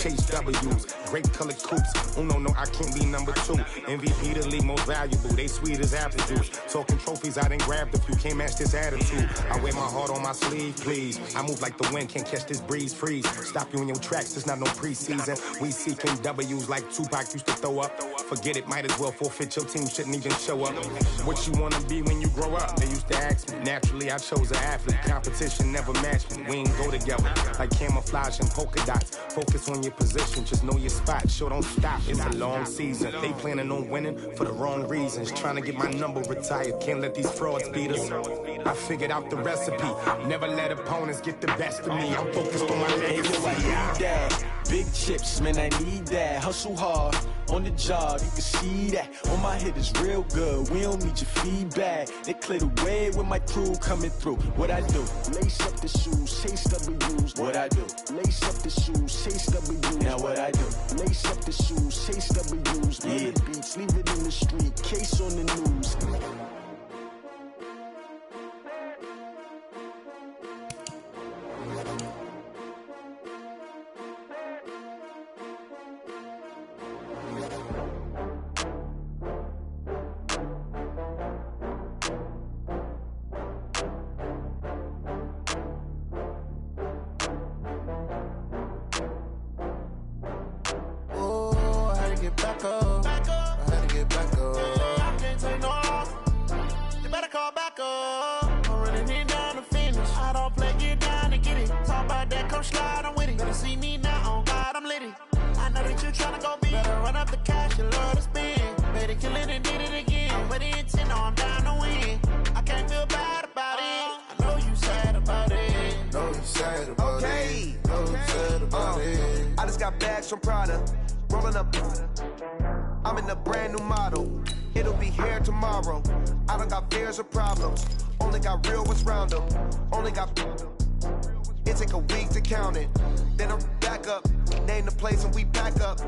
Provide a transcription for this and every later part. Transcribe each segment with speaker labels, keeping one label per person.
Speaker 1: chase W's. Grape colored coops. Uno, no, I can't be number 2. MVP the league most valuable. They sweet as apple juice. Talking trophies, I done grabbed a few. Can't match this attitude. I wear my heart on my sleeve, please. I move like the wind, can't catch this breeze. Freeze. Stop you in your tracks. It's not no preseason. We seeking W's like Tupac used to throw up. Forget it, might as well forfeit. Your team shouldn't even show up. What you wanna be when you grow up? They used to ask me. Naturally, I chose an athlete. Competition never matched me. We ain't go together like camouflage and polka dots. Focus on your position, just know your spot. Sure, don't stop. It's a long season. They planning on winning for the wrong reasons. Trying to get my number retired. Can't let these frauds beat us. I figured out the recipe. Never let opponents get the best of me. I'm focused on my legacy.
Speaker 2: Big chips, man, I need that. Hustle hard on the job, you can see that. On my hit is real good. We don't need your feedback. They clear the way with my crew coming through. What I do? Lace up the shoes, chase W's. What I do? Lace up the shoes, chase W's. Now what I do? Lace up the shoes, chase W's. Yeah. The beats, leave it in the street. Case on the news.
Speaker 3: From Prada, rolling up. I'm in a brand new model. It'll be here tomorrow. I don't got fears or problems. Only got real what's round them. Only got. It take a week to count it. Then I'm back up. Name the place and we pack up.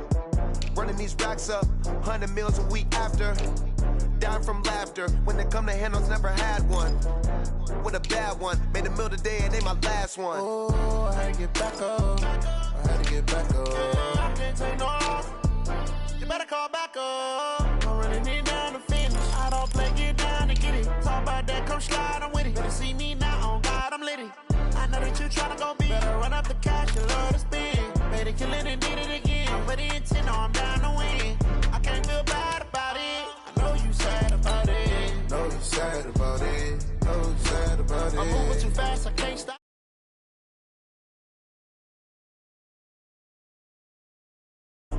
Speaker 3: Running these racks up. 100 meals a week after. Dying from laughter. When they come to handles, never had one. With a bad one. Made a meal today and they my last one.
Speaker 4: Oh, I had to get back up. I had to get back up. I can't take no loss. You better call back up. I'm running it down to finish. I don't play, get down to get it. Talk about that, come slide, I'm with it. Better see me now, on God, I'm litty. I know that you tryna go big. Better run up the cash, you love to spend. Made it, kill it, and did it again. But the intent, no, I'm down to win. I can't feel bad about it. I know you sad about it.
Speaker 3: Know you sad about it. Know you sad about it.
Speaker 4: I'm moving too fast, I can't stop.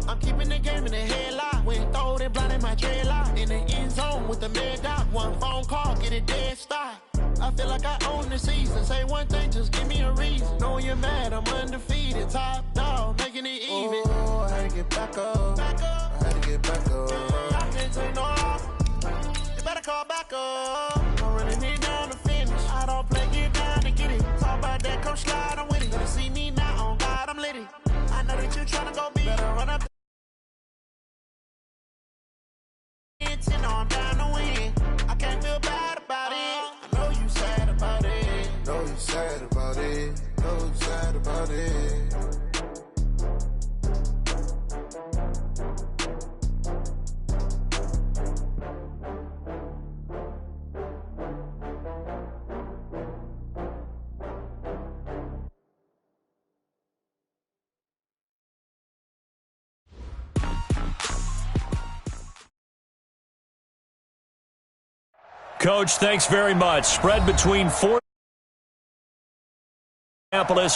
Speaker 4: I'm keeping the game in the headlock. When throwed and blinded my dreadlock. In the end zone with the mad dot. One phone call, get it dead stop. I feel like I own the season. Say one thing, just give me a reason. Knowing you're mad, I'm undefeated. Top dog, making it even.
Speaker 3: Oh, I had to get back up. I had to get back up.
Speaker 4: I can't take no loss. You better call back up. I'm running it down to finish. I don't play, get down to get it. Talk about that, come slide, I'm with it. Better see me now, on God, I'm litty. I know that you tryna go big. Better run up. No, I'm down to win. I can't feel bad about it. I know you sad about it.
Speaker 3: Know you sad about it. Know you sad about it.
Speaker 5: Coach, thanks very much. Spread between four.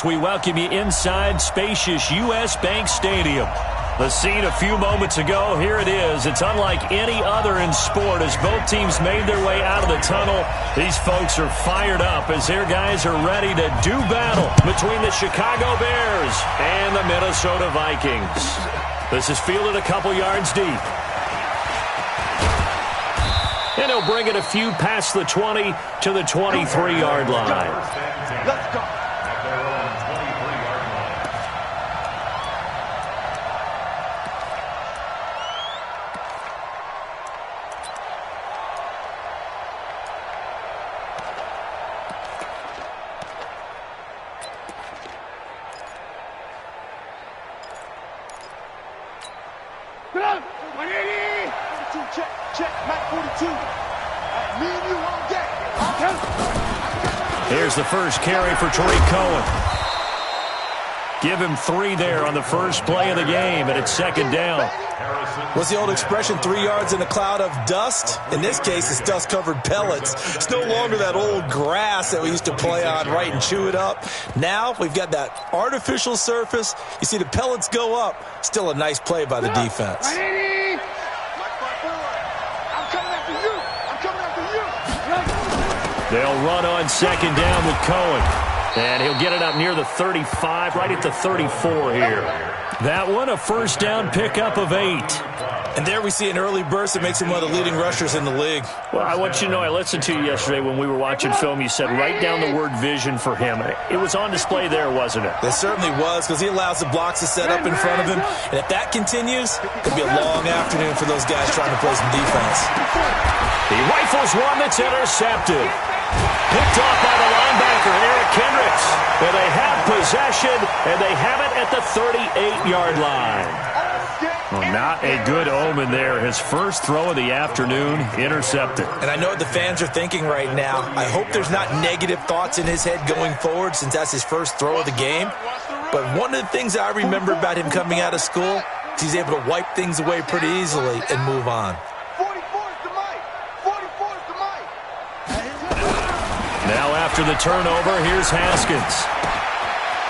Speaker 5: We welcome you inside spacious U.S. Bank Stadium. The scene a few moments ago, here it is. It's unlike any other in sport as both teams made their way out of the tunnel. These folks are fired up as their guys are ready to do battle between the Chicago Bears and the Minnesota Vikings. This is fielded a couple yards deep. And he'll bring it a few past the 20 to the 23-yard line.
Speaker 3: Let's go.
Speaker 5: Here's the first carry for Tariq Cohen. Give him 3 there on the first play of the game, and it's second down.
Speaker 6: What's the old expression, 3 yards in a cloud of dust? In this case, it's dust-covered pellets. It's no longer that old grass that we used to play on, right, and chew it up. Now we've got that artificial surface. You see the pellets go up. Still a nice play by the defense.
Speaker 5: They'll run on second down with Cohen. And he'll get it up near the 35, right at the 34 here. That one, a first down pickup of 8.
Speaker 6: And there we see an early burst that makes him one of the leading rushers in the league.
Speaker 5: Well, I want you to know, I listened to you yesterday when we were watching film. You said write down the word vision for him. It was on display there, wasn't it?
Speaker 6: It certainly was, because he allows the blocks to set up in front of him. And if that continues, it'll be a long afternoon for those guys trying to play some defense.
Speaker 5: He rifles one that's intercepted. Picked off by the linebacker, Eric Kendricks. And they have possession, and they have it at the 38-yard line. Well, not a good omen there. His first throw of the afternoon, intercepted.
Speaker 6: And I know what the fans are thinking right now. I hope there's not negative thoughts in his head going forward, since that's his first throw of the game. But one of the things I remember about him coming out of school is he's able to wipe things away pretty easily and move on.
Speaker 5: Now after the turnover, here's Haskins.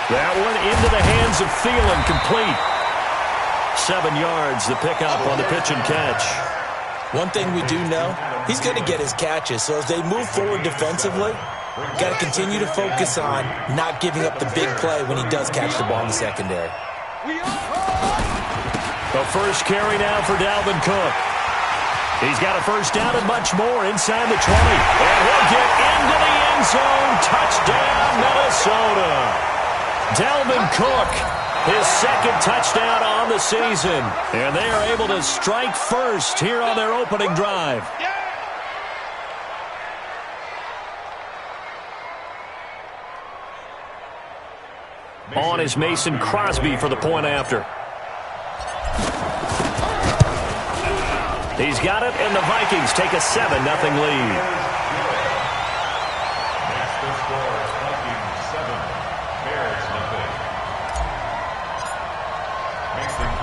Speaker 5: That one into the hands of Thielen, complete. 7 yards, the pickup on the pitch and catch.
Speaker 6: One thing we do know, he's going to get his catches. So as they move forward defensively, got to continue to focus on not giving up the big play when he does catch the ball in the secondary.
Speaker 5: The first carry now for Dalvin Cook. He's got a first down and much more inside the 20. And he'll get into the end zone. Touchdown, Minnesota. Dalvin Cook, his second touchdown on the season. And they are able to strike first here on their opening drive. On is Mason Crosby for the point after. He's got it, and the Vikings take a 7-0 lead.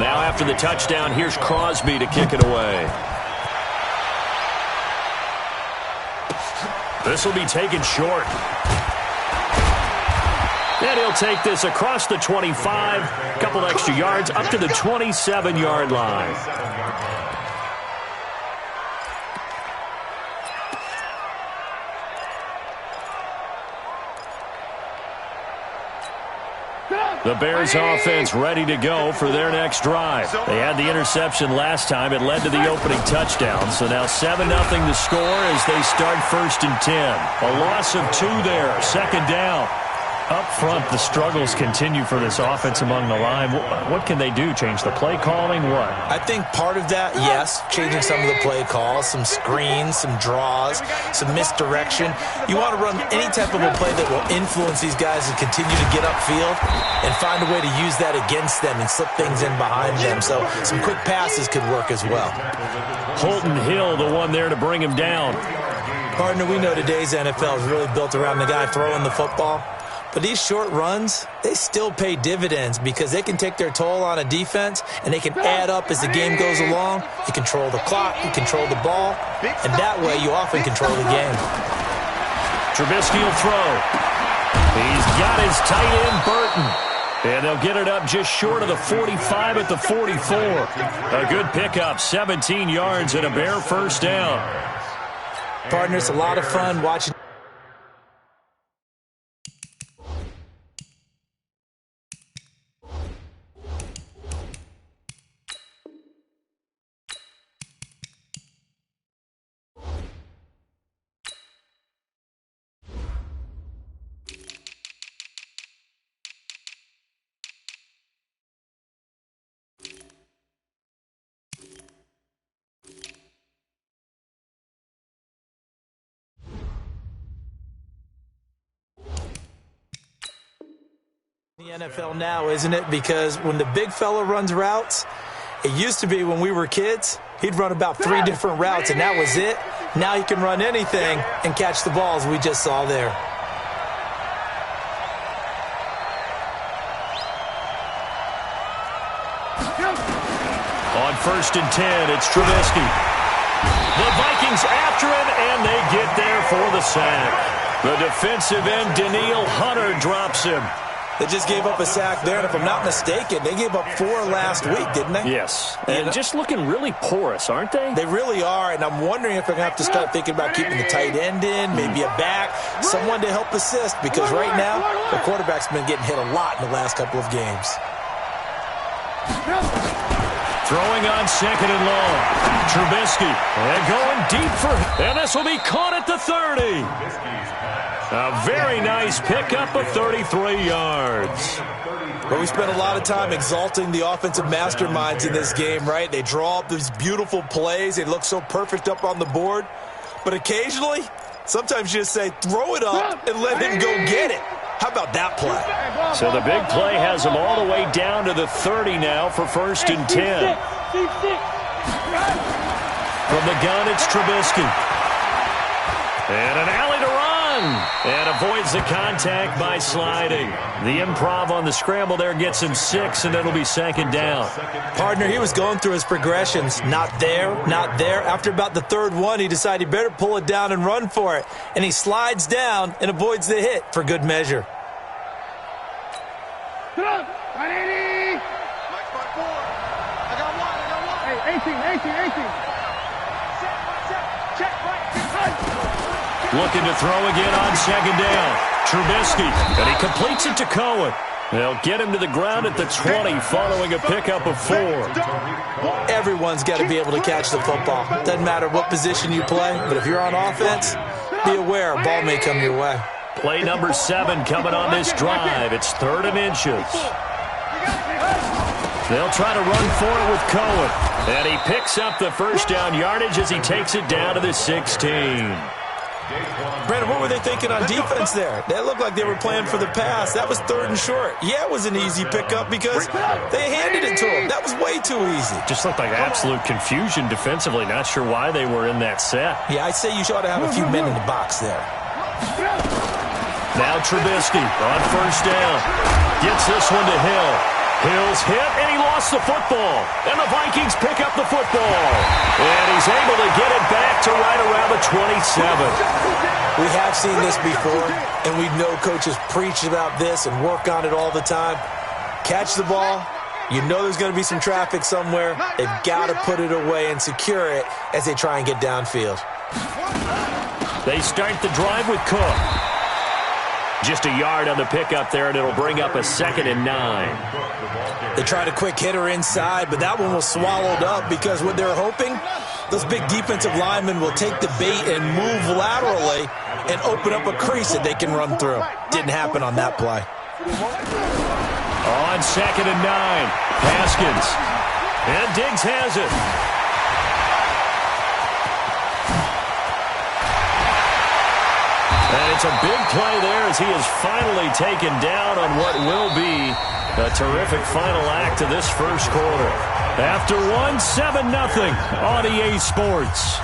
Speaker 5: Now after the touchdown, here's Crosby to kick it away. This will be taken short. And he'll take this across the 25, a couple extra yards, up to the 27-yard line. The Bears offense ready to go for their next drive. They had the interception last time. It led to the opening touchdown. So now 7-0 the score as they start 1st and 10. A loss of 2 there. Second down. Up front, the struggles continue for this offense among the line. What can they do? Change the play calling? What?
Speaker 6: I think part of that, yes, changing some of the play calls, some screens, some draws, some misdirection. You want to run any type of a play that will influence these guys and continue to get upfield and find a way to use that against them and slip things in behind them. So some quick passes could work as well.
Speaker 5: Holton Hill, the one there to bring him down.
Speaker 6: Partner, we know today's NFL is really built around the guy throwing the football. But these short runs, they still pay dividends because they can take their toll on a defense and they can add up as the game goes along. You control the clock, you control the ball, and that way you often control the game.
Speaker 5: Trubisky will throw. He's got his tight end, Burton. And they'll get it up just short of the 45 at the 44. A good pickup, 17 yards and a Bear first down.
Speaker 6: Partner, it's a lot of fun watching. The NFL now, isn't it? Because when the big fella runs routes, It used to be when we were kids, he'd run about 3 different routes, and that was it. Now he can run anything and catch the balls we just saw there.
Speaker 5: On 1st and 10, it's Trubisky. The Vikings after him, and they get there for the sack. The defensive end, Danielle Hunter, drops him.
Speaker 6: They just gave up a sack there, and if I'm not mistaken, they gave up 4 last week, didn't they?
Speaker 5: Yes, and just looking really porous, aren't they?
Speaker 6: They really are, and I'm wondering if they're going to have to start thinking about keeping the tight end in, maybe a back, someone to help assist, because right now, the quarterback's been getting hit a lot in the last couple of games.
Speaker 5: Throwing on 2nd and long. Trubisky, and going deep for, and this will be caught at the 30. A very nice pickup of 33 yards.
Speaker 6: Well, we spent a lot of time exalting the offensive masterminds in this game, right? They draw up these beautiful plays. They look so perfect up on the board. But occasionally, sometimes you just say, throw it up and let him go get it. How about that play?
Speaker 5: So the big play has them all the way down to the 30 now for 1st and 10. From the gun, it's Trubisky. And an alley to run. And avoids the contact by sliding. The improv on the scramble there gets him 6, and it'll be 2nd down.
Speaker 6: Partner, he was going through his progressions. Not there, not there. After about the 3rd one, he decided he better pull it down and run for it. And he slides down and avoids the hit for good measure.
Speaker 7: Sit up! 180! Mike, 4. I got one. Hey, 18. Check, right.
Speaker 5: Looking to throw again on 2nd down. Trubisky, and he completes it to Cohen. They'll get him to the ground at the 20 following a pickup of 4.
Speaker 6: Everyone's got to be able to catch the football. Doesn't matter what position you play, but if you're on offense, be aware a ball may come your way.
Speaker 5: Play number 7 coming on this drive. It's 3rd and inches. They'll try to run for it with Cohen. And he picks up the 1st down yardage as he takes it down to the 16.
Speaker 6: Brandon, what were they thinking on defense there? They looked like they were playing for the pass. That was 3rd and short. Yeah, it was an easy pickup because they handed it to him. That was way too easy.
Speaker 5: Just looked like absolute confusion defensively. Not sure why they were in that set.
Speaker 6: Yeah, I'd say you ought to have a few men in the box there.
Speaker 5: Now Trubisky on 1st down. Gets this one to Hill. Hill's hit, and he lost the football. And the Vikings pick up the football. And he's able to get it back to right around the 27.
Speaker 6: We have seen this before, and we know coaches preach about this and work on it all the time. Catch the ball. You know there's going to be some traffic somewhere. They've got to put it away and secure it as they try and get downfield.
Speaker 5: They start the drive with Cook. Just a yard on the pickup there, and it'll bring up a 2nd and 9.
Speaker 6: They tried a quick hitter inside, but that one was swallowed up because what they're hoping, those big defensive linemen will take the bait and move laterally and open up a crease that they can run through. Didn't happen on that play.
Speaker 5: On 2nd and 9, Haskins. And Diggs has it. And it's a big play there as he is finally taken down on what will be a terrific final act of this 1st quarter. After 7-0 on EA Sports.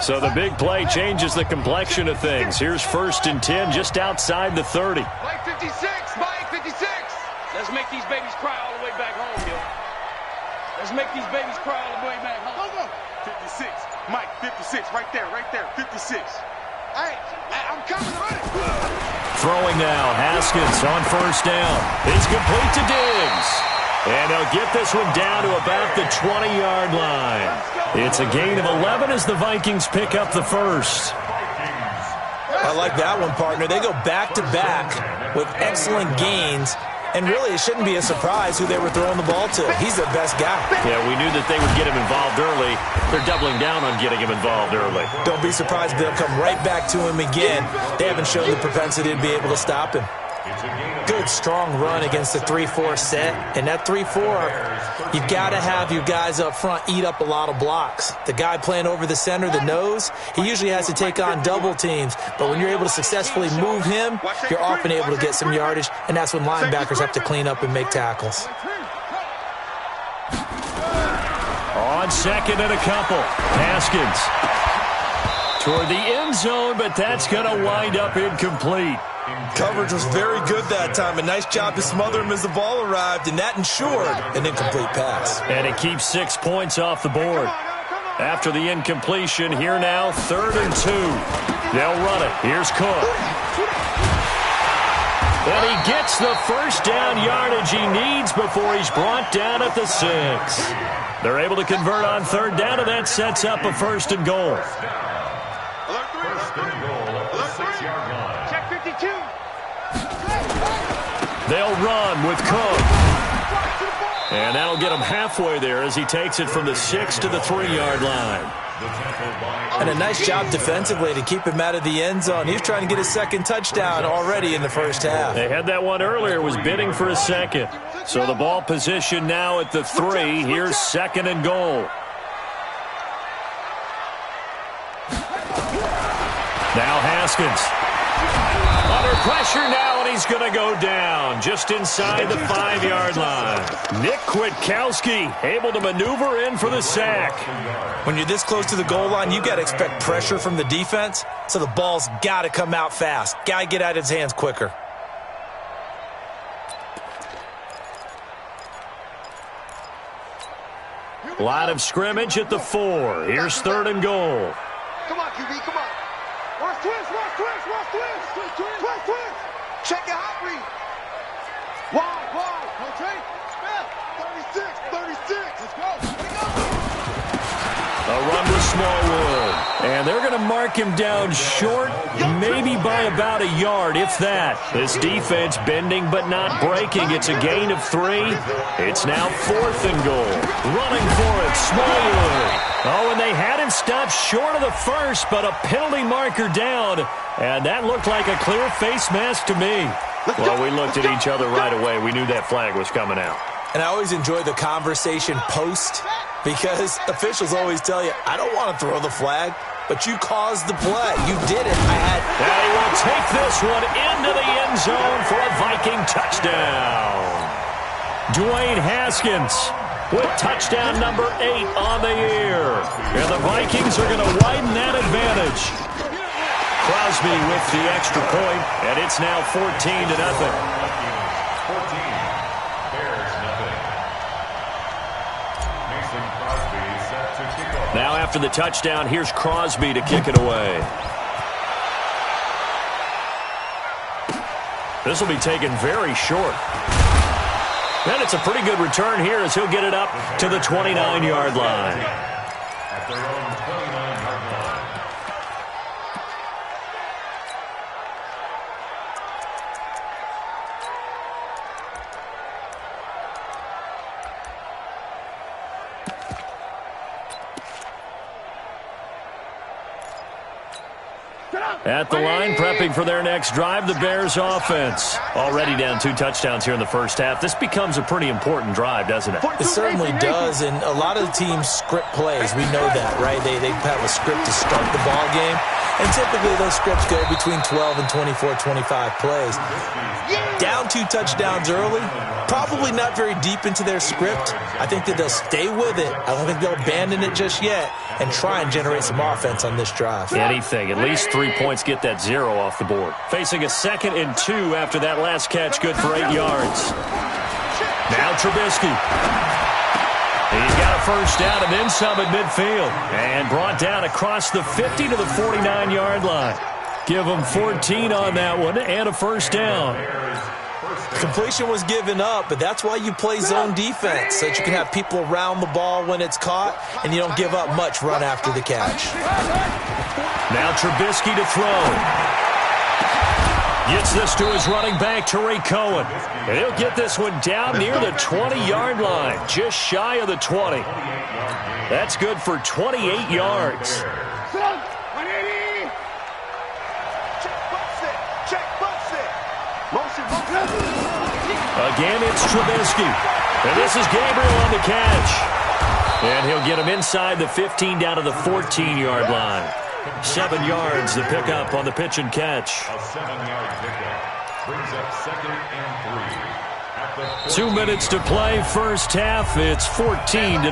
Speaker 5: So the big play changes the complexion of things. Here's 1st and 10 just outside the 30.
Speaker 7: Mike 56, Mike 56.
Speaker 8: Let's make these babies cry all the way back home, yo. Let's make these babies cry all the way back home.
Speaker 7: Hold on.
Speaker 9: 56, Mike 56, right there, 56.
Speaker 7: Hey, I'm coming, running.
Speaker 5: Throwing now, Haskins on 1st down. It's complete to Diggs. And they'll get this one down to about the 20-yard line. It's a gain of 11 as the Vikings pick up the 1st.
Speaker 6: I like that one, partner. They go back-to-back with excellent gains. And really, it shouldn't be a surprise who they were throwing the ball to. He's their best guy.
Speaker 5: Yeah, we knew that they would get him involved early. They're doubling down on getting him involved early.
Speaker 6: Don't be surprised if they'll come right back to him again. They haven't shown the propensity to be able to stop him. Good, strong run against the 3-4 set. And that 3-4, you've got to have your guys up front eat up a lot of blocks. The guy playing over the center, the nose, he usually has to take on double teams. But when you're able to successfully move him, you're often able to get some yardage, and that's when linebackers have to clean up and make tackles.
Speaker 5: On second and a couple, Haskins toward the end zone, but that's going to wind up incomplete.
Speaker 6: Coverage was very good that time. A nice job to smother him as the ball arrived, and that ensured an incomplete pass.
Speaker 5: And it keeps 6 points off the board. After the incompletion, here now, 3rd and 2. They'll run it. Here's Cook. And he gets the first down yardage he needs before he's brought down at the 6. They're able to convert on 3rd down, and that sets up a 1st and goal.
Speaker 8: Check 52.
Speaker 5: They'll run with Cook. And that'll get him halfway there as he takes it from the 6 to the 3-yard line.
Speaker 6: And a nice job defensively to keep him out of the end zone. He was trying to get his 2nd touchdown already in the first half.
Speaker 5: They had that one earlier, was bidding for a 2nd. So the ball position now at the 3. Here's 2nd and goal. Now Haskins. Under pressure now, and he's going to go down just inside the 5-yard line. Nick Kwiatkowski able to maneuver in for the sack.
Speaker 6: When you're this close to the goal line, you got to expect pressure from the defense, so the ball's got to come out fast. Got to get out of his hands quicker.
Speaker 5: Line of scrimmage at the 4. Here's 3rd and goal.
Speaker 7: Come on, QB, come on. Watch twist. Check your hot read. Wide. Rotate. Spell. 36. Let's go.
Speaker 5: A run with Smallwood. And they're going to mark him down short, maybe by about a yard, if that. This defense bending but not breaking. It's a gain of 3. It's now 4th and goal. Running for it, Smallwood. Oh, and they had him stopped short of the 1st, but a penalty marker down. And that looked like a clear face mask to me. Well, we looked at each other right away. We knew that flag was coming out.
Speaker 6: And I always enjoy the conversation post, because officials always tell you, I don't want to throw the flag, but you caused the play. You did it.
Speaker 5: And he will take this one into the end zone for a Viking touchdown. Dwayne Haskins with touchdown number 8 on the year. And the Vikings are going to widen that advantage. Crosby with the extra point, and it's now 14-0. Now after the touchdown, here's Crosby to kick it away. This will be taken very short. And it's a pretty good return here as he'll get it up to the 29-yard line. At their own 29-yard line. At the line, prepping for their next drive, the Bears offense. Already down 2 touchdowns here in the first half. This becomes a pretty important drive, doesn't it?
Speaker 6: It certainly does, and a lot of the teams script plays. We know that, right? They have a script to start the ball game, and typically those scripts go between 12 and 24, 25 plays. Down 2 touchdowns early, probably not very deep into their script. I think that they'll stay with it. I don't think they'll abandon it just yet and try and generate some offense on this drive.
Speaker 5: Anything. At least 3 points get that 0 off the board. Facing a 2nd and 2 after that last catch, good for 8 yards. Now Trubisky. He's got a first down and then some at midfield. And brought down across the 50 to the 49-yard line. Give him 14 on that one and a first down.
Speaker 6: Completion was given up, but that's why you play zone defense, so that you can have people around the ball when it's caught, and you don't give up much run after the catch.
Speaker 5: Now Trubisky to throw. Gets this to his running back, Tariq Cohen. And he'll get this one down near the 20-yard line, just shy of the 20. That's good for 28 yards.
Speaker 7: Motion
Speaker 5: Again, it's Trubisky. And this is Gabriel on the catch. And he'll get him inside the 15 down to the 14-yard line. 7 yards the pickup on the pitch and catch.
Speaker 10: A 7-yard pickup brings up 2nd and 3.
Speaker 5: 2 minutes to play, first half. It's 14-0.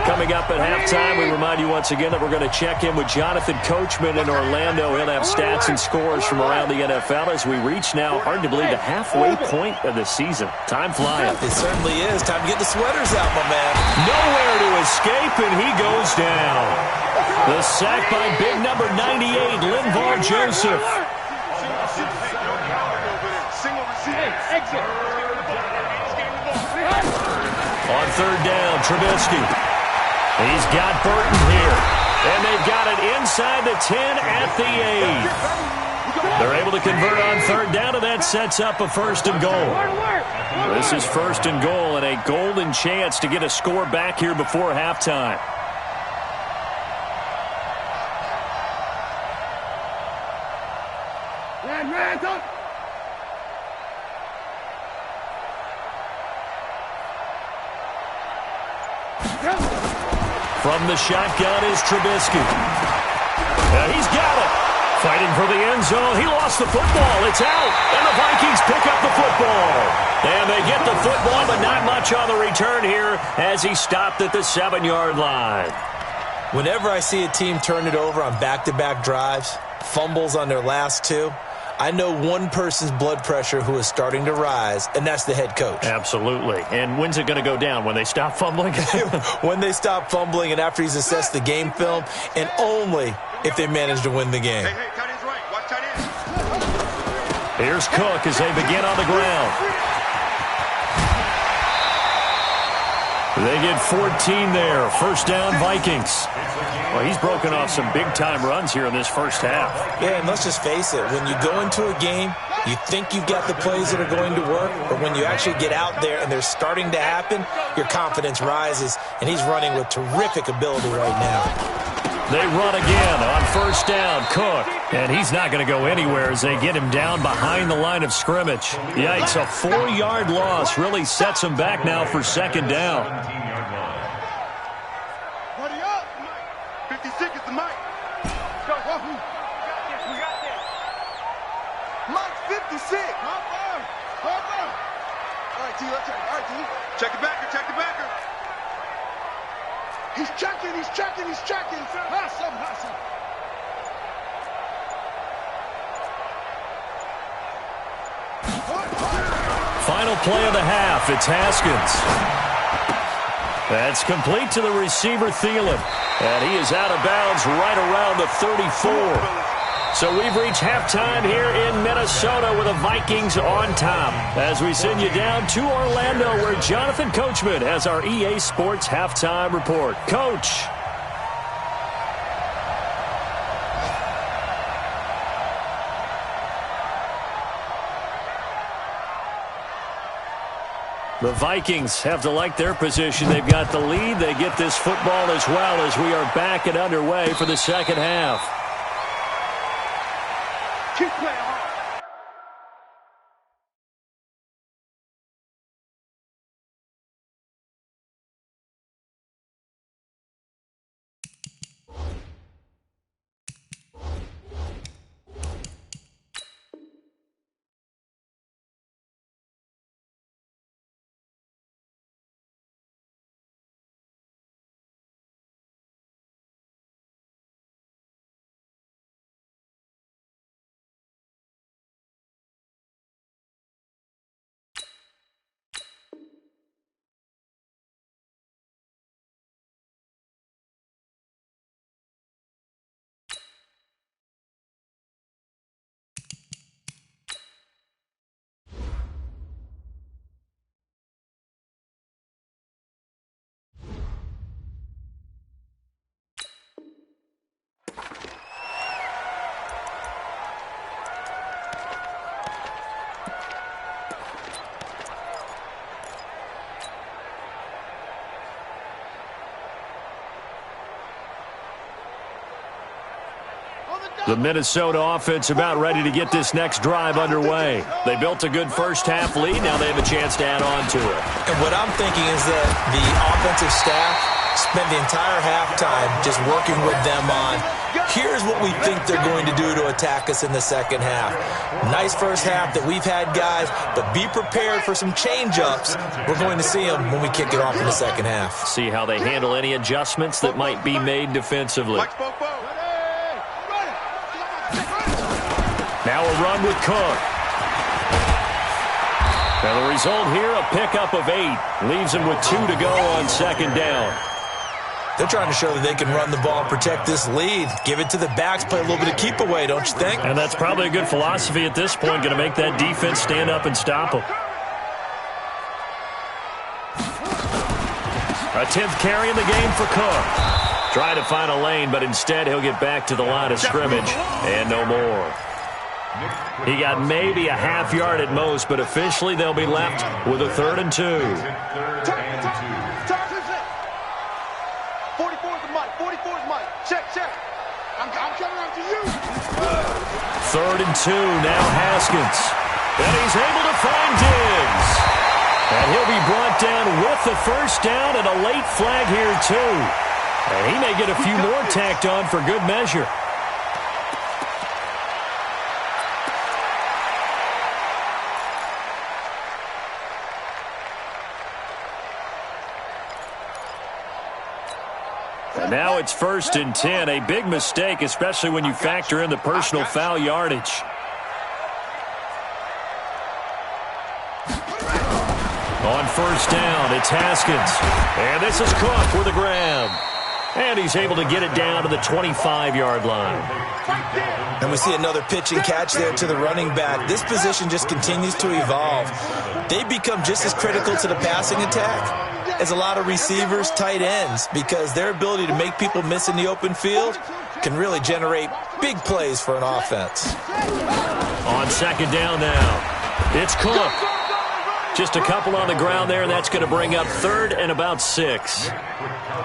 Speaker 5: Coming up at halftime, we remind you once again that we're going to check in with Jonathan Coachman in Orlando. He'll have stats and scores from around the NFL as we reach now, hard to believe, the halfway point of the season. Time flying.
Speaker 6: It certainly is. Time to get the sweaters out, my man.
Speaker 5: Nowhere to escape, and he goes down. The sack by big number 98, Linval Joseph. On third down, Trubisky. He's got Burton here. And they've got it inside the 10 at the 8. They're able to convert on third down, and that sets up a 1st and goal. This is 1st and goal and a golden chance to get a score back here before halftime. From the shotgun is Trubisky. He's got it. Fighting for the end zone. He lost the football. It's out. And the Vikings pick up the football. And they get the football, but not much on the return here as he stopped at the 7-yard line.
Speaker 6: Whenever I see a team turn it over on back-to-back drives, fumbles on their last 2, I know one person's blood pressure who is starting to rise, and that's the head coach.
Speaker 5: Absolutely. And when's it going to go down? When they stop fumbling?
Speaker 6: When they stop fumbling and after he's assessed the game film, and only if they manage to win the game.
Speaker 9: Hey, tight end's right. Watch tight end.
Speaker 5: Here's Cook as they begin on the ground. They get 14 there. 1st down, Vikings. Well, he's broken off some big-time runs here in this first half.
Speaker 6: Yeah, and let's just face it. When you go into a game, you think you've got the plays that are going to work, but when you actually get out there and they're starting to happen, your confidence rises, and he's running with terrific ability right now.
Speaker 5: They run again on 1st down, Cook. And he's not going to go anywhere as they get him down behind the line of scrimmage. Yikes, a 4-yard loss really sets him back now for 2nd down.
Speaker 9: 56 is the mic.
Speaker 7: We got this.
Speaker 3: Mike 56.
Speaker 7: All
Speaker 3: right, T, let's check. All right, T.
Speaker 9: Check the backer, check the backer.
Speaker 7: He's checking. Awesome.
Speaker 5: Final play of the half. It's Haskins. That's complete to the receiver, Thielen. And he is out of bounds right around the 34. So we've reached halftime here in Minnesota with the Vikings on top. As we send you down to Orlando where Jonathan Coachman has our EA Sports halftime report. Coach. The Vikings have to like their position. They've got the lead. They get this football as well as we are back and underway for the second half.
Speaker 7: Keep playing.
Speaker 5: The Minnesota offense about ready to get this next drive underway. They built a good first-half lead. Now they have a chance to add on to it.
Speaker 6: And what I'm thinking is that the offensive staff spent the entire halftime just working with them on, here's what we think they're going to do to attack us in the second half. Nice first half that we've had, guys, but be prepared for some change-ups. We're going to see them when we kick it off in the second half.
Speaker 5: See how they handle any adjustments that might be made defensively. Now a run with Cook. Now the result here, a pickup of 8. Leaves him with 2 to go on second down.
Speaker 6: They're trying to show that they can run the ball and protect this lead. Give it to the backs, play a little bit of keep away, don't you think?
Speaker 5: And that's probably a good philosophy at this point, going to make that defense stand up and stop them. A 10th carry in the game for Cook. Trying to find a lane, but instead he'll get back to the line of scrimmage and no more. He got maybe a half yard at most, but officially they'll be left with a 3rd and 2.
Speaker 7: 44's Mike. 44's Mike. Check. I'm coming after you.
Speaker 5: 3rd and 2. Now Haskins. And he's able to find Diggs. And he'll be brought down with the first down and a late flag here too. And he may get a few more tacked on for good measure. And now it's 1st and 10. A big mistake, especially when you factor in the personal foul yardage. On first down, it's Haskins. And this is Cook with a grab. And he's able to get it down to the 25-yard line.
Speaker 6: And we see another pitch and catch there to the running back. This position just continues to evolve. They become just as critical to the passing attack as a lot of receivers, tight ends, because their ability to make people miss in the open field can really generate big plays for an offense.
Speaker 5: On second down now, it's Cook. Just a couple on the ground there, and that's going to bring up 3rd and about 6.
Speaker 6: Well,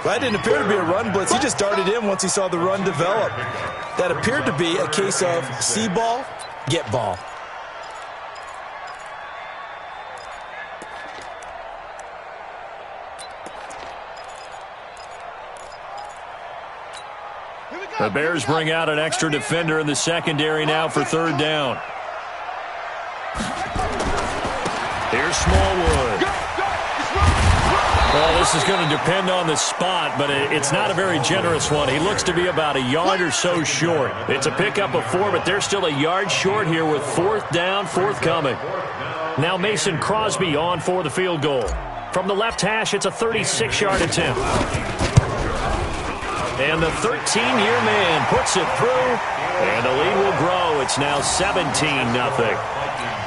Speaker 6: that didn't appear to be a run blitz. He just darted in once he saw the run develop. That appeared to be a case of see ball, get ball.
Speaker 5: The Bears bring out an extra defender in the secondary now for 3rd down. Here's Smallwood. Well, this is going to depend on the spot, but it's not a very generous one. He looks to be about a yard or so short. It's a pickup of 4, but they're still a yard short here with 4th down, forthcoming. Now Mason Crosby on for the field goal. From the left hash, it's a 36-yard attempt. And the 13-year man puts it through, and the lead will grow. It's now 17-0.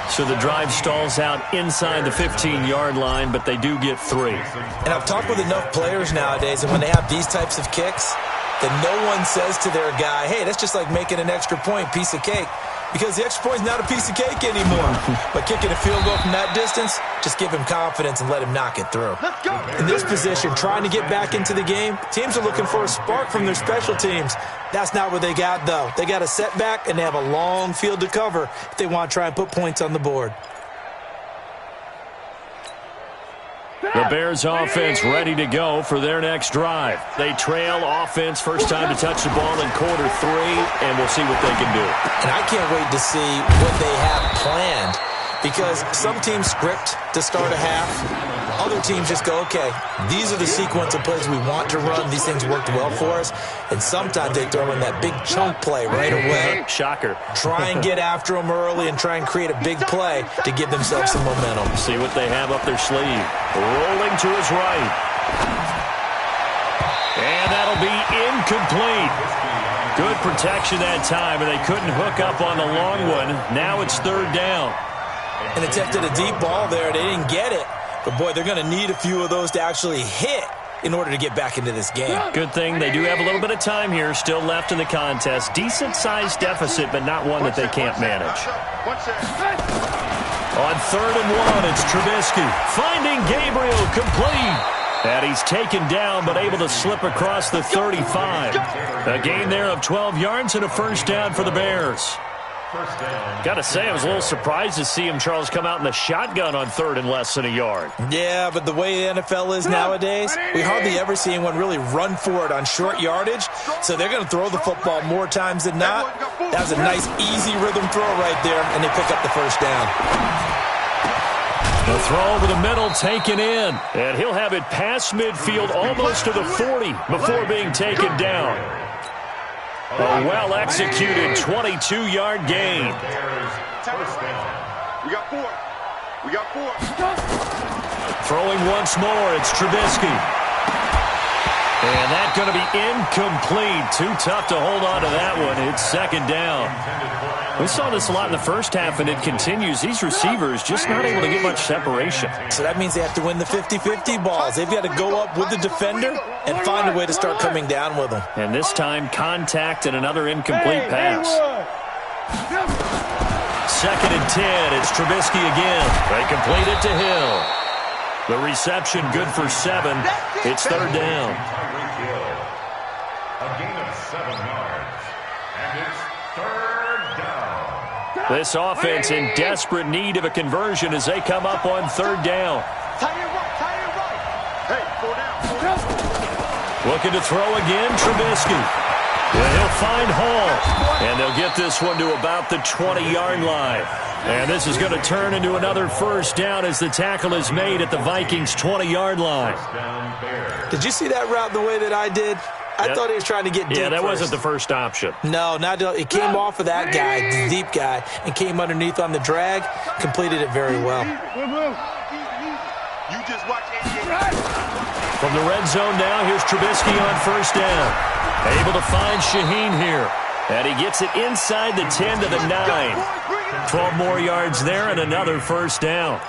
Speaker 5: So the drive stalls out inside the 15-yard line, but they do get 3.
Speaker 6: And I've talked with enough players nowadays, and when they have these types of kicks, that no one says to their guy, hey, that's just like making an extra point, piece of cake. Because the extra point is not a piece of cake anymore. But kicking a field goal from that distance, just give him confidence and let him knock it through. In this position, trying to get back into the game, teams are looking for a spark from their special teams. That's not what they got, though. They got a setback, and they have a long field to cover if they want to try and put points on the board.
Speaker 5: The Bears offense ready to go for their next drive. They trail offense, first time to touch the ball in quarter 3, and we'll see what they can do.
Speaker 6: And I can't wait to see what they have planned, because some teams script to start a half. Other teams just go, okay, these are the sequence of plays we want to run. These things worked well for us. And sometimes they throw in that big chunk play right away.
Speaker 5: Shocker.
Speaker 6: Try and get after them early and try and create a big play to give themselves some momentum.
Speaker 5: See what they have up their sleeve. Rolling to his right. And that'll be incomplete. Good protection that time, and they couldn't hook up on the long one. Now it's 3rd down.
Speaker 6: And attempted a deep ball there. They didn't get it. But, boy, they're going to need a few of those to actually hit in order to get back into this game.
Speaker 5: Good thing they do have a little bit of time here still left in the contest. Decent-sized deficit, but not one that they can't manage. On 3rd and 1, it's Trubisky. Finding Gabriel complete. And he's taken down, but able to slip across the 35. A gain there of 12 yards and a first down for the Bears. Got to say, I was a little surprised to see him, Charles, come out in the shotgun on third and less than a yard.
Speaker 6: Yeah, but the way the NFL is nowadays, we hardly ever see anyone really run for it on short yardage. So they're going to throw the football more times than not. That was a nice, easy rhythm throw right there, and they pick up the first down.
Speaker 5: The throw over the middle taken in, and he'll have it past midfield almost to the 40 before being taken down. A well-executed 22-yard gain.
Speaker 9: We got four. We got four.
Speaker 5: Throwing once more, it's Trubisky. And that's going to be incomplete. Too tough to hold on to that one. It's second down. We saw this a lot in the first half, and it continues. These receivers just not able to get much separation.
Speaker 6: So that means they have to win the 50-50 balls. They've got to go up with the defender and find a way to start coming down with them.
Speaker 5: And this time, contact and another incomplete pass. Second and 10. It's Trubisky again. They complete it to Hill. The reception good for 7. It's third down.
Speaker 10: A gain of 7 yards. And it's third down.
Speaker 5: This offense in desperate need of a conversion as they come up on third down.
Speaker 9: Hey, 4 down.
Speaker 5: Looking to throw again, Trubisky. And he'll find Hall. And they'll get this one to about the 20-yard line. And this is going to turn into another first down as the tackle is made at the Vikings' 20-yard line.
Speaker 6: Did you see that route the way that I did? I thought he was trying to get deep.
Speaker 5: Yeah, that
Speaker 6: first.
Speaker 5: Wasn't the first option.
Speaker 6: No, it came off of that guy, the deep guy, and came underneath on the drag. Completed it very well.
Speaker 9: You just watch
Speaker 5: From the red zone now, here's Trubisky on first down. Able to find Shaheen here. And he gets it inside the 10 to the 9. 12 more yards there and another first down.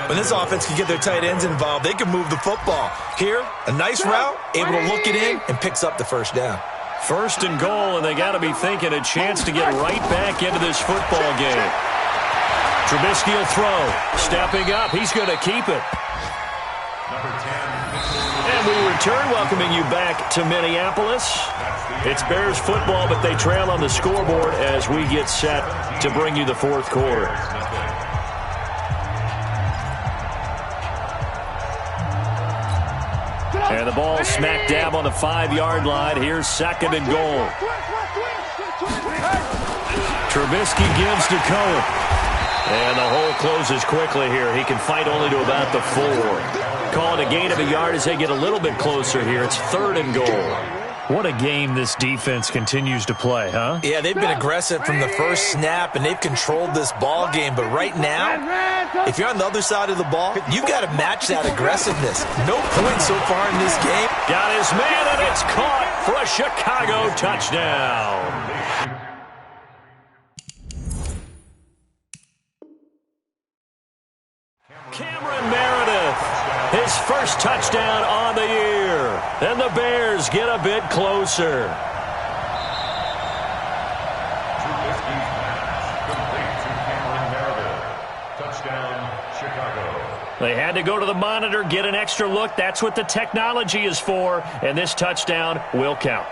Speaker 6: When this offense can get their tight ends involved, they can move the football. Here, a nice route, able to look it in, and picks up the first down.
Speaker 5: First and goal, and they got to be thinking a chance to get right back into this football game. Trubisky will throw. Stepping up, he's going to keep it. And we return, welcoming you back to Minneapolis. It's Bears football, but they trail on the scoreboard as we get set to bring you the fourth quarter. And the ball smack dab on the 5-yard line. Here's second and goal. Trubisky gives to Cohen. And the hole closes quickly here. He can fight only to about the 4. Calling a gain of a yard as they get a little bit closer here. It's third and goal. What a game this defense continues to play, huh?
Speaker 6: Yeah, they've been aggressive from the first snap, and they've controlled this ball game. But right now, if you're on the other side of the ball, you've got to match that aggressiveness. No points so far in this game.
Speaker 5: Got his man, and it's caught for a Chicago touchdown. Cameron Meredith, his first touchdown on the year. And the Bears get a bit closer.
Speaker 10: Trubisky's pass complete to Cameron Meredith. Touchdown, Chicago.
Speaker 5: They had to go to the monitor, get an extra look. That's what the technology is for. And this touchdown will count.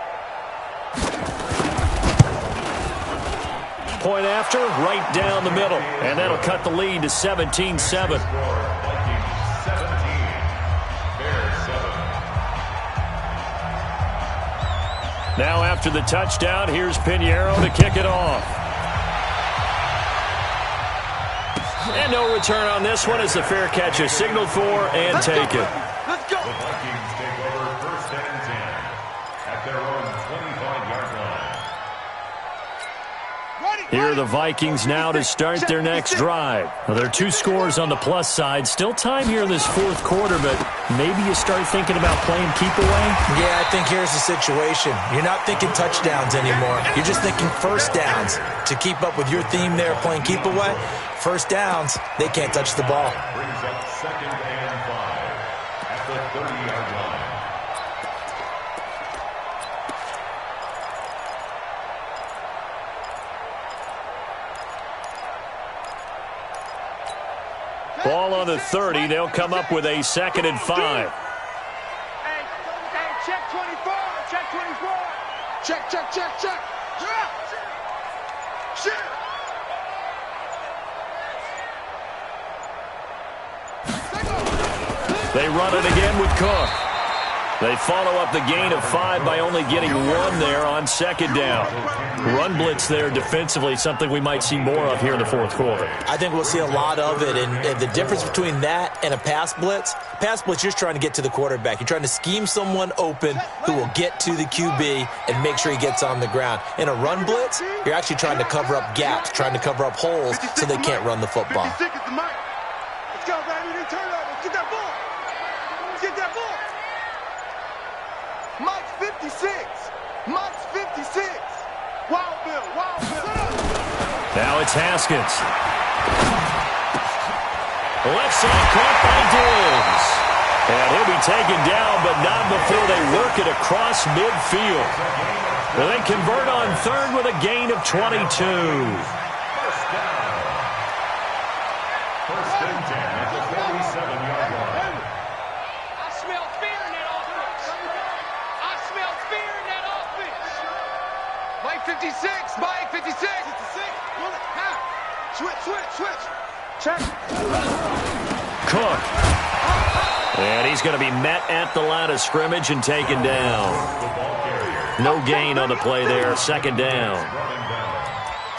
Speaker 5: Point after, right down the middle. And that'll cut the lead to 17-7. Now after the touchdown, here's Pinheiro to kick it off. And no return on this one as the fair catch is signaled for and taken.
Speaker 9: Let's go.
Speaker 10: The Vikings take over first and 10 at their own 25-yard line.
Speaker 5: Here are the Vikings now to start their next drive. Well, there are 2 scores on the plus side. Still time here in this fourth quarter, but maybe you start thinking about playing keep away?
Speaker 6: Yeah, I think here's the situation. You're not thinking touchdowns anymore. You're just thinking first downs. To keep up with your theme there, playing keep away, first downs, they can't touch the ball.
Speaker 10: Brings up second and 5 at the 30-yard line.
Speaker 5: Ball on the 30. They'll come up with a second and 5.
Speaker 7: check, check, check. Shit.
Speaker 5: They run it again with Cook. They follow up the gain of 5 by only getting 1 there on second down. Run blitz there defensively, something we might see more of here in the fourth quarter.
Speaker 6: I think we'll see a lot of it, and the difference between that and a pass blitz, you're just trying to get to the quarterback. You're trying to scheme someone open who will get to the QB and make sure he gets on the ground. In a run blitz, you're actually trying to cover up gaps, trying to cover up holes so they can't run the football.
Speaker 7: Let's go, baby. Turn over. Get that ball. Get that ball.
Speaker 3: Mike's 56. Mike's 56.
Speaker 7: Wild Bill. Wild Bill.
Speaker 5: Now it's Haskins. Left side caught by Diggs. And he'll be taken down, but not before they work it across midfield. And they convert on third with a gain of 22.
Speaker 10: First and 10 at the 47-yard line.
Speaker 8: I smell fear in that offense. I smell fear in that offense.
Speaker 7: Mike 56. Mike 56. 56. Switch. Check.
Speaker 5: Cook. And he's going to be met at the line of scrimmage and taken down. No gain on the play there. Second down.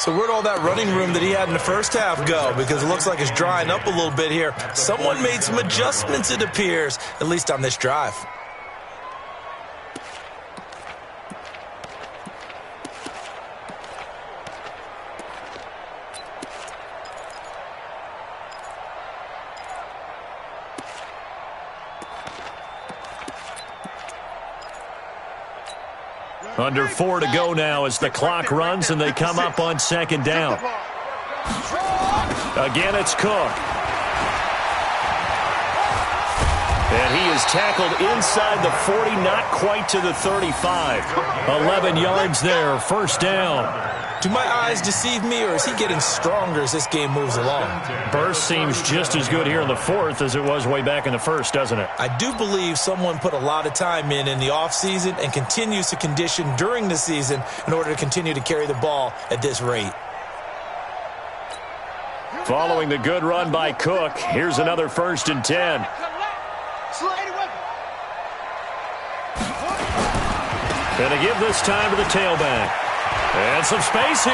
Speaker 6: So where'd all that running room that he had in the first half go? Because it looks like it's drying up a little bit here. Someone made some adjustments, it appears, at least on this drive.
Speaker 5: Under 4 to go now as the clock runs and they come up on second down. Again, it's Cook. And he is tackled inside the 40, not quite to the 35. 11 yards there, first down.
Speaker 6: Do my eyes deceive me, or is he getting stronger as this game moves along?
Speaker 5: Burst seems just as good here in the fourth as it was way back in the first, doesn't it?
Speaker 6: I do believe someone put a lot of time in the offseason and continues to condition during the season in order to continue to carry the ball at this rate.
Speaker 5: Following the good run by Cook, here's another first and 10. Gonna give this time to the tailback. And some space here.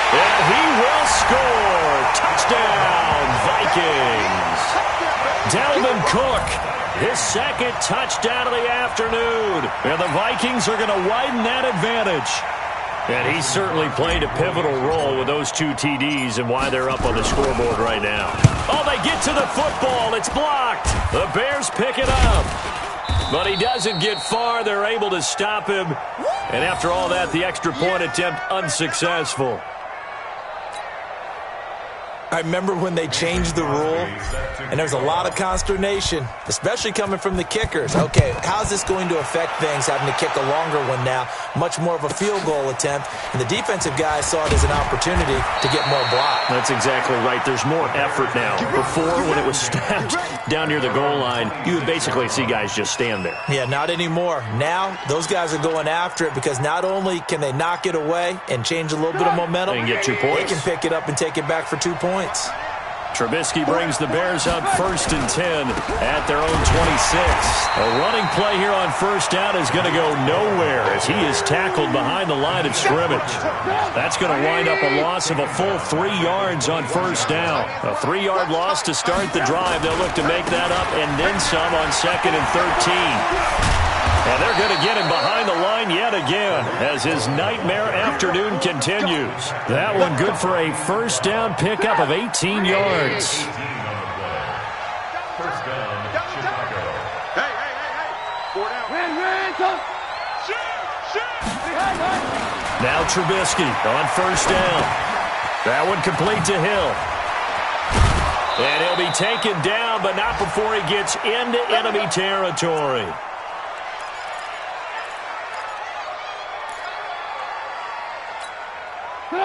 Speaker 5: And he will score. Touchdown, Vikings. Dalvin Cook, his second touchdown of the afternoon. And the Vikings are going to widen that advantage. And he certainly played a pivotal role with those 2 TDs and why they're up on the scoreboard right now. Oh, they get to the football. It's blocked. The Bears pick it up. But he doesn't get far. They're able to stop him. And after all that, the extra point attempt unsuccessful.
Speaker 6: I remember when they changed the rule, and there was a lot of consternation, especially coming from the kickers. Okay, how's this going to affect things, having to kick a longer one now, much more of a field goal attempt, and the defensive guys saw it as an opportunity to get more block.
Speaker 5: That's exactly right. There's more effort now. Before, when it was snapped down near the goal line, you would basically see guys just stand there.
Speaker 6: Yeah, not anymore. Now, those guys are going after it because not only can they knock it away and change a little bit of momentum,
Speaker 5: they can get 2 points.
Speaker 6: They can pick it up and take it back for 2 points.
Speaker 5: Trubisky brings the Bears up first and 10 at their own 26. A running play here on first down is going to go nowhere as he is tackled behind the line of scrimmage. That's going to wind up a loss of a full 3 yards on first down. A 3-yard loss to start the drive. They'll look to make that up and then some on second and 13. And they're going to get him behind the line yet again as his nightmare afternoon continues. That one good for a first down pickup of 18 yards.
Speaker 10: First down, Chicago.
Speaker 7: Hey. 4 down.
Speaker 5: Now Trubisky on first down. That one complete to Hill. And he'll be taken down, but not before he gets into enemy territory.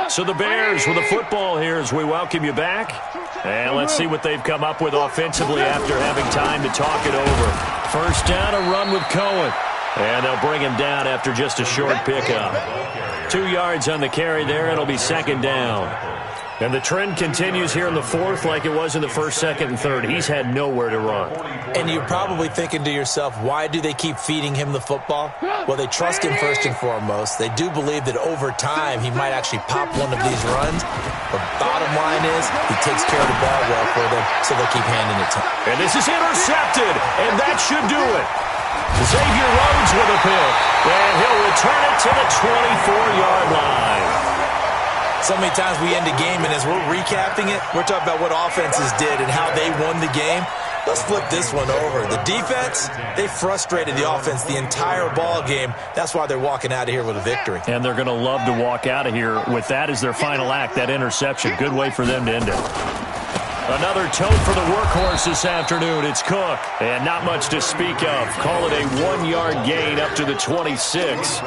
Speaker 5: So the Bears with the football here as we welcome you back. And let's see what they've come up with offensively after having time to talk it over. First down, a run with Cohen. And they'll bring him down after just a short pickup. 2 yards on the carry there. It'll be second down. And the trend continues here in the fourth like it was in the first, second, and third. He's had nowhere to run.
Speaker 6: And you're probably thinking to yourself, why do they keep feeding him the football? Well, they trust him first and foremost. They do believe that over time he might actually pop one of these runs. The bottom line is he takes care of the ball well for them, so they keep handing it to him.
Speaker 5: And this is intercepted, and that should do it. Xavier Rhodes with a pick, and he'll return it to the 24-yard line.
Speaker 6: So many times we end a game, and as we're recapping it, we're talking about what offenses did and how they won the game. Let's flip this one over. The defense, they frustrated the offense the entire ball game. That's why they're walking out of here with a victory.
Speaker 5: And they're going to love to walk out of here with that as their final act, that interception. Good way for them to end it. Another tote for the workhorse this afternoon. It's Cook. And not much to speak of. Call it a 1-yard gain up to the 26.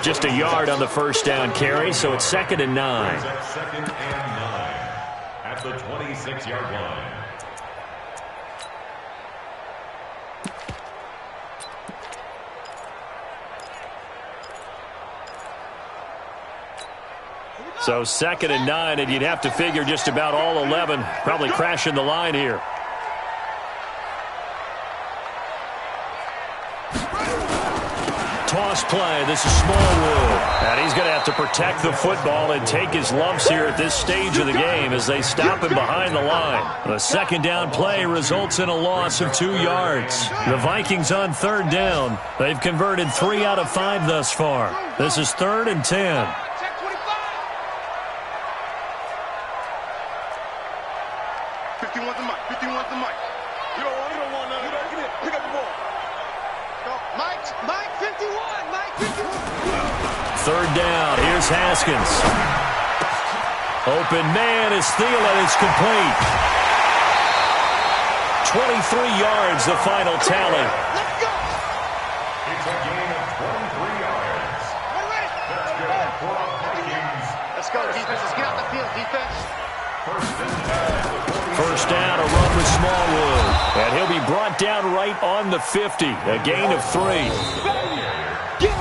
Speaker 5: Just a yard on the first down carry, so it's 2nd and 9.
Speaker 10: Second and 9 at the 26-yard line.
Speaker 5: So 2nd and 9, and you'd have to figure just about all 11 probably crashing the line here. Toss play. This is Smallwood. And he's going to have to protect the football and take his lumps here at this stage of the game as they stop him behind the line. The second down play results in a loss of 2 yards. The Vikings on 3rd down. They've converted 3 out of 5 thus far. This is 3rd and 10.
Speaker 9: 51's the mic. 51's the mic. You don't want none. You don't get it. Pick up the ball. No, Mike 51. Mike 51.
Speaker 5: 3rd down. Here's Haskins. Open man is Thielen. It's complete. 23 yards, the final tally.
Speaker 9: Let's go.
Speaker 10: It's a gain of 23 yards. That's good for the Vikings.
Speaker 9: Let's go, defense. Let's get out the field, defense.
Speaker 5: First down, a run with Smallwood. And he'll be brought down right on the 50. A gain of 3.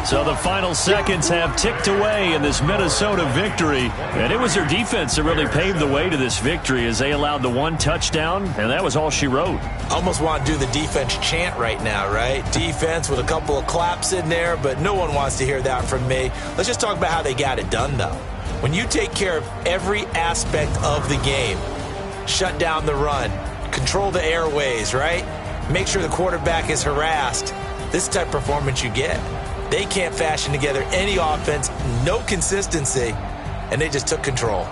Speaker 5: So the final seconds have ticked away in this Minnesota victory. And it was their defense that really paved the way to this victory as they allowed the 1 touchdown, and that was all she wrote.
Speaker 6: Almost want to do the defense chant right now, right? Defense with a couple of claps in there, but no one wants to hear that from me. Let's just talk about how they got it done, though. When you take care of every aspect of the game, shut down the run, control the airways, right? Make sure the quarterback is harassed. This type of performance you get. They can't fashion together any offense, no consistency, and they just took control.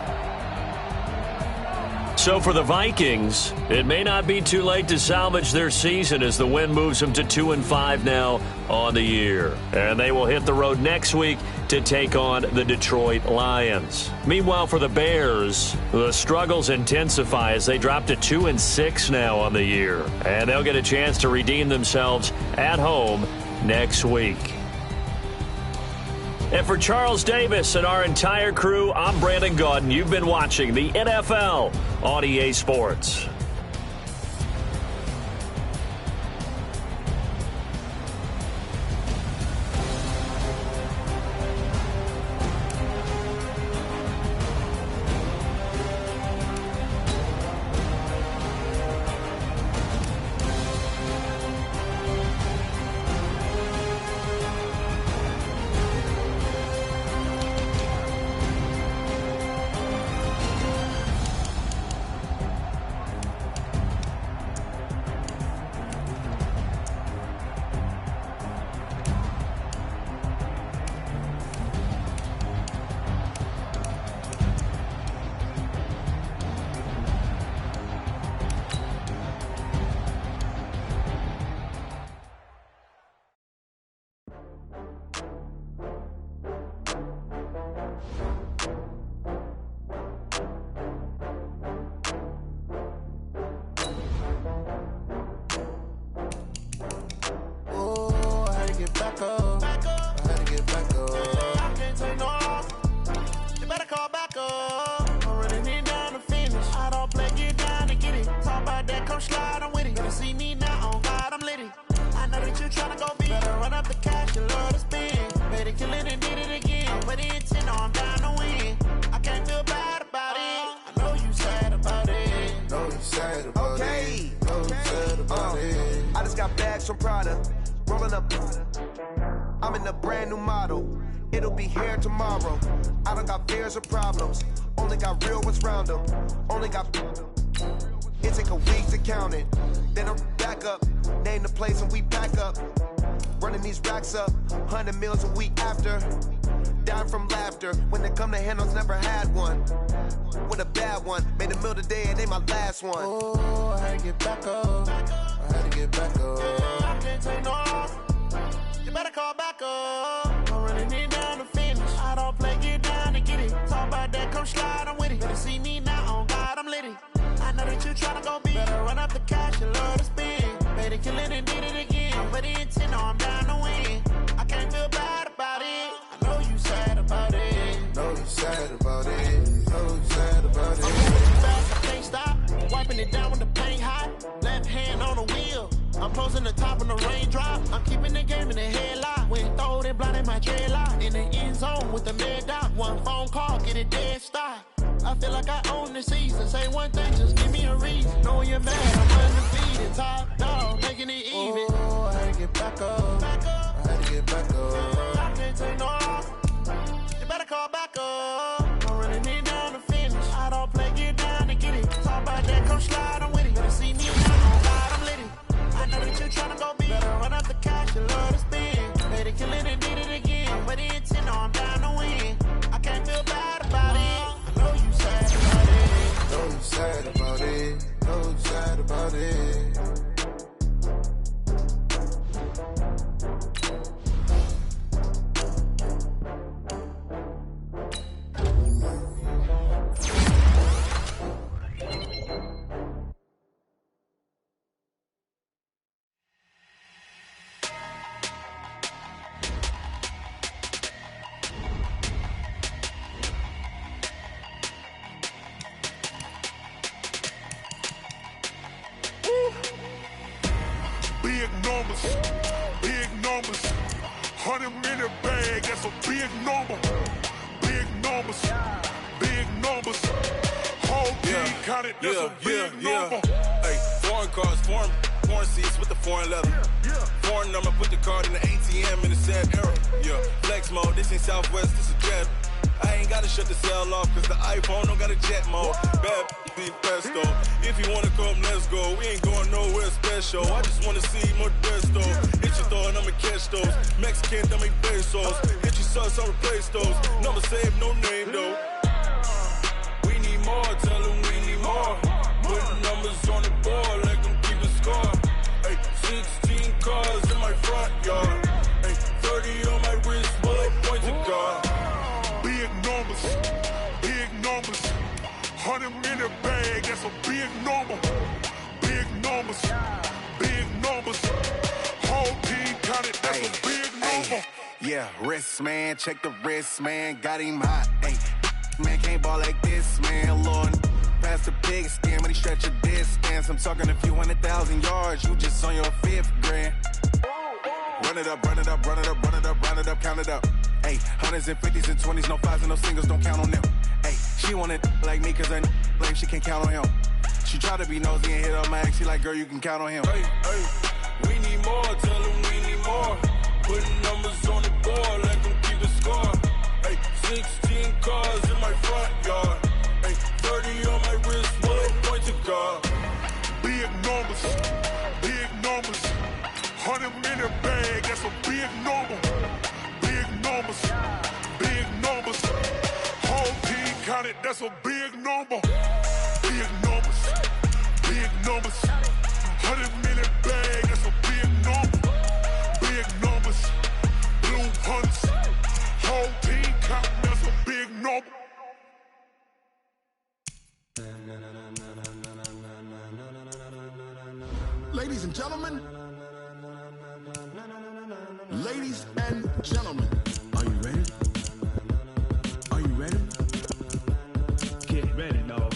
Speaker 5: So for the Vikings, it may not be too late to salvage their season as the win moves them to 2-5 now on the year. And they will hit the road next week to take on the Detroit Lions. Meanwhile, for the Bears, the struggles intensify as they drop to 2-6 now on the year. And they'll get a chance to redeem themselves at home next week. And for Charles Davis and our entire crew, I'm Brandon Gaudin. You've been watching the NFL on EA Sports.
Speaker 4: Slide, I'm with it. Better see me now on God, I'm litty. I know that you tryna go be. Better run up the cash.
Speaker 3: got bags from Prada. Rolling up, I'm in a brand new model. It'll be here tomorrow. I don't got fears or problems. Only got real ones round them. Only got. It take a week to count it. Then I'm back up. Name the place and we pack up. Running these racks up. 100 meals a week after. Down from laughter. When they come to handles, never had one. With a bad one. Made a meal today and ain't my last one.
Speaker 4: Oh, I had to get back up. I had to get back up. I can't take no off. You better call back up. I'm running it down to finish. I don't play, get down and get it. Talk about that, come slide, I'm with it. Better see me now, on God, I'm litty. I know that you tryna go big. Better run up the cash, you love to spend. Made it, kill it and did it again. But the intent, no, I'm down to win. I can't feel bad about it. I know you sad about it.
Speaker 3: Know you sad about it. Know you sad about it.
Speaker 4: I'm moving fast, I can't stop. Wiping it down with the paint hot. Left hand on the wheel. I'm closing the top when the raindrop. I'm keeping the game in the headlock. When throwed and blinded my dreadlock. In the end zone with the mad dot. One phone call, get it dead stop. I feel like I own the season. Say one thing, just give me a reason. Knowing you're mad, I'm undefeated. Top dog, making it even.
Speaker 3: Oh, I had to get back up. I had to get back up.
Speaker 4: I can't take no off. You better call back up. I'm running it down to finish. I don't play, get down and get it. Talk about that, come slide, I'm with it. Better see me now, God, I'm litty. I know that you tryna go big. Better run up the cash, you love to spend. Made it, kill it and did it again. But the intent, no, I'm down to win. I can't feel bad about it. I know you sad about it.
Speaker 3: Know you sad about it. Know you sad about it.
Speaker 11: Big numbers, 100 minute bag, that's a big number. Big numbers, whole team counted, that's a big number.
Speaker 12: Hey, foreign cars, foreign seats with the foreign leather. Foreign number, put the card in the ATM in the sad era. Yeah, flex mode, this ain't Southwest, this is jet. I ain't gotta shut the cell off, cause the iPhone don't got a jet mode. Bad be pesto. If you wanna come, let's go. We ain't going nowhere special. I just wanna see more Modesto. Hit your throw and I'ma catch those. Mexican, dummy pesos. Hit your sauce, I'll replace those. Number save, no name though. We need more, tell them we need more. Put numbers on the board, let them keep a score. Hey, 16 cars in my front yard. Hey, 30 on my wrist, bullet point to God.
Speaker 11: Big numbers, 100 minute bag, that's a big number. Big numbers, whole team counted, that's a big number.
Speaker 1: Yeah, wrist man, check the wrist man, got him hot. Ay, man can't ball like this, man. Lord, past the biggest stem, but he stretch a distance. I'm talking a few 100,000 yards, you just on your 5th grand. Run it up, count it up. Ay, hundreds and 50s and 20s, no 5s and no singles, don't count on them. Ay, she want it like me, cause her like she can't count on him. She try to be nosy and hit up my ex, she like, girl, you can count on him.
Speaker 12: Hey, we need more, tell them we need more. Putting numbers on the board, let them keep a score. Hey, 16 cars in my front yard. Hey, 30 on my wrist, bullet point to God.
Speaker 11: Big numbers, 100 minute bag, that's a big number. Big numbers, whole team counted, that's a big number. Big numbers, 100 minute bag, that's a big number. Big numbers, blue hunts, whole team counting, that's a big number.
Speaker 13: Ladies and gentlemen, are you ready? Are you ready? Get ready, dog.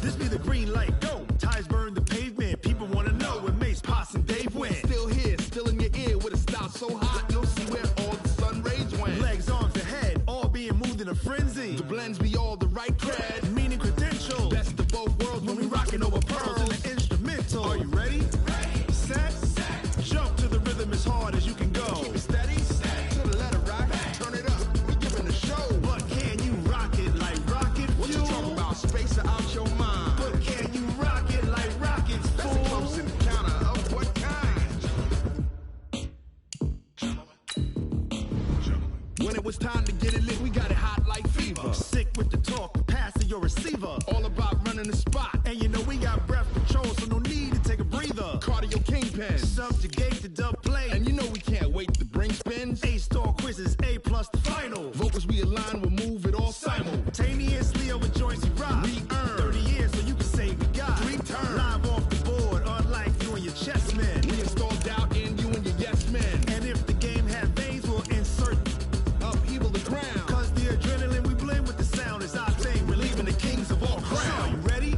Speaker 13: This be the green light. When it was time to get it lit, we got it hot like fever.
Speaker 14: Sick with the talk, passing your receiver.
Speaker 13: All about running the spot.
Speaker 14: And you know we got breath control, so no need to take a breather.
Speaker 13: Cardio kingpin.
Speaker 14: Subjugate the dub play.
Speaker 13: And you know we can't wait to bring spins.
Speaker 14: A-star quizzes, A+ the final.
Speaker 13: Vocals we align, we'll move it all
Speaker 14: simultaneously over joints we rock.
Speaker 13: We earn
Speaker 14: 30 years so you can say we got
Speaker 13: 3 turns.
Speaker 14: Live off the board, unlike you and your chess men.
Speaker 13: We install doubt in you and your yes men.
Speaker 14: And if the game had veins, we'll insert
Speaker 13: upheaval the ground.
Speaker 14: Cause the adrenaline we blend with the sound is our thing. Relieving the kings of all crowns. Are you ready?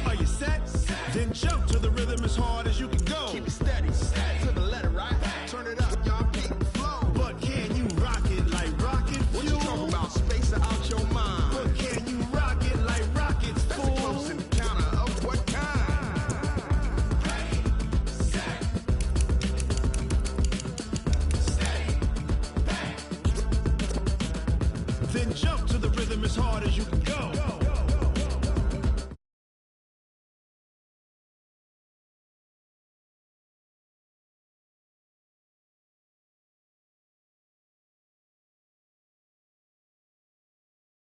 Speaker 14: Are you set? Then jump to the rhythm as hard as you can go.
Speaker 13: Keep it steady, to the letter, right? Turn it up, y'all beat the flow.
Speaker 14: But can you rock it like rocket fuel?
Speaker 13: What you talking about? Space out your mind.
Speaker 14: But can you rock it like rockets, fool?
Speaker 13: That's a close encounter of what kind?
Speaker 14: Ready, set, steady, bang. Then jump to the rhythm as hard as you can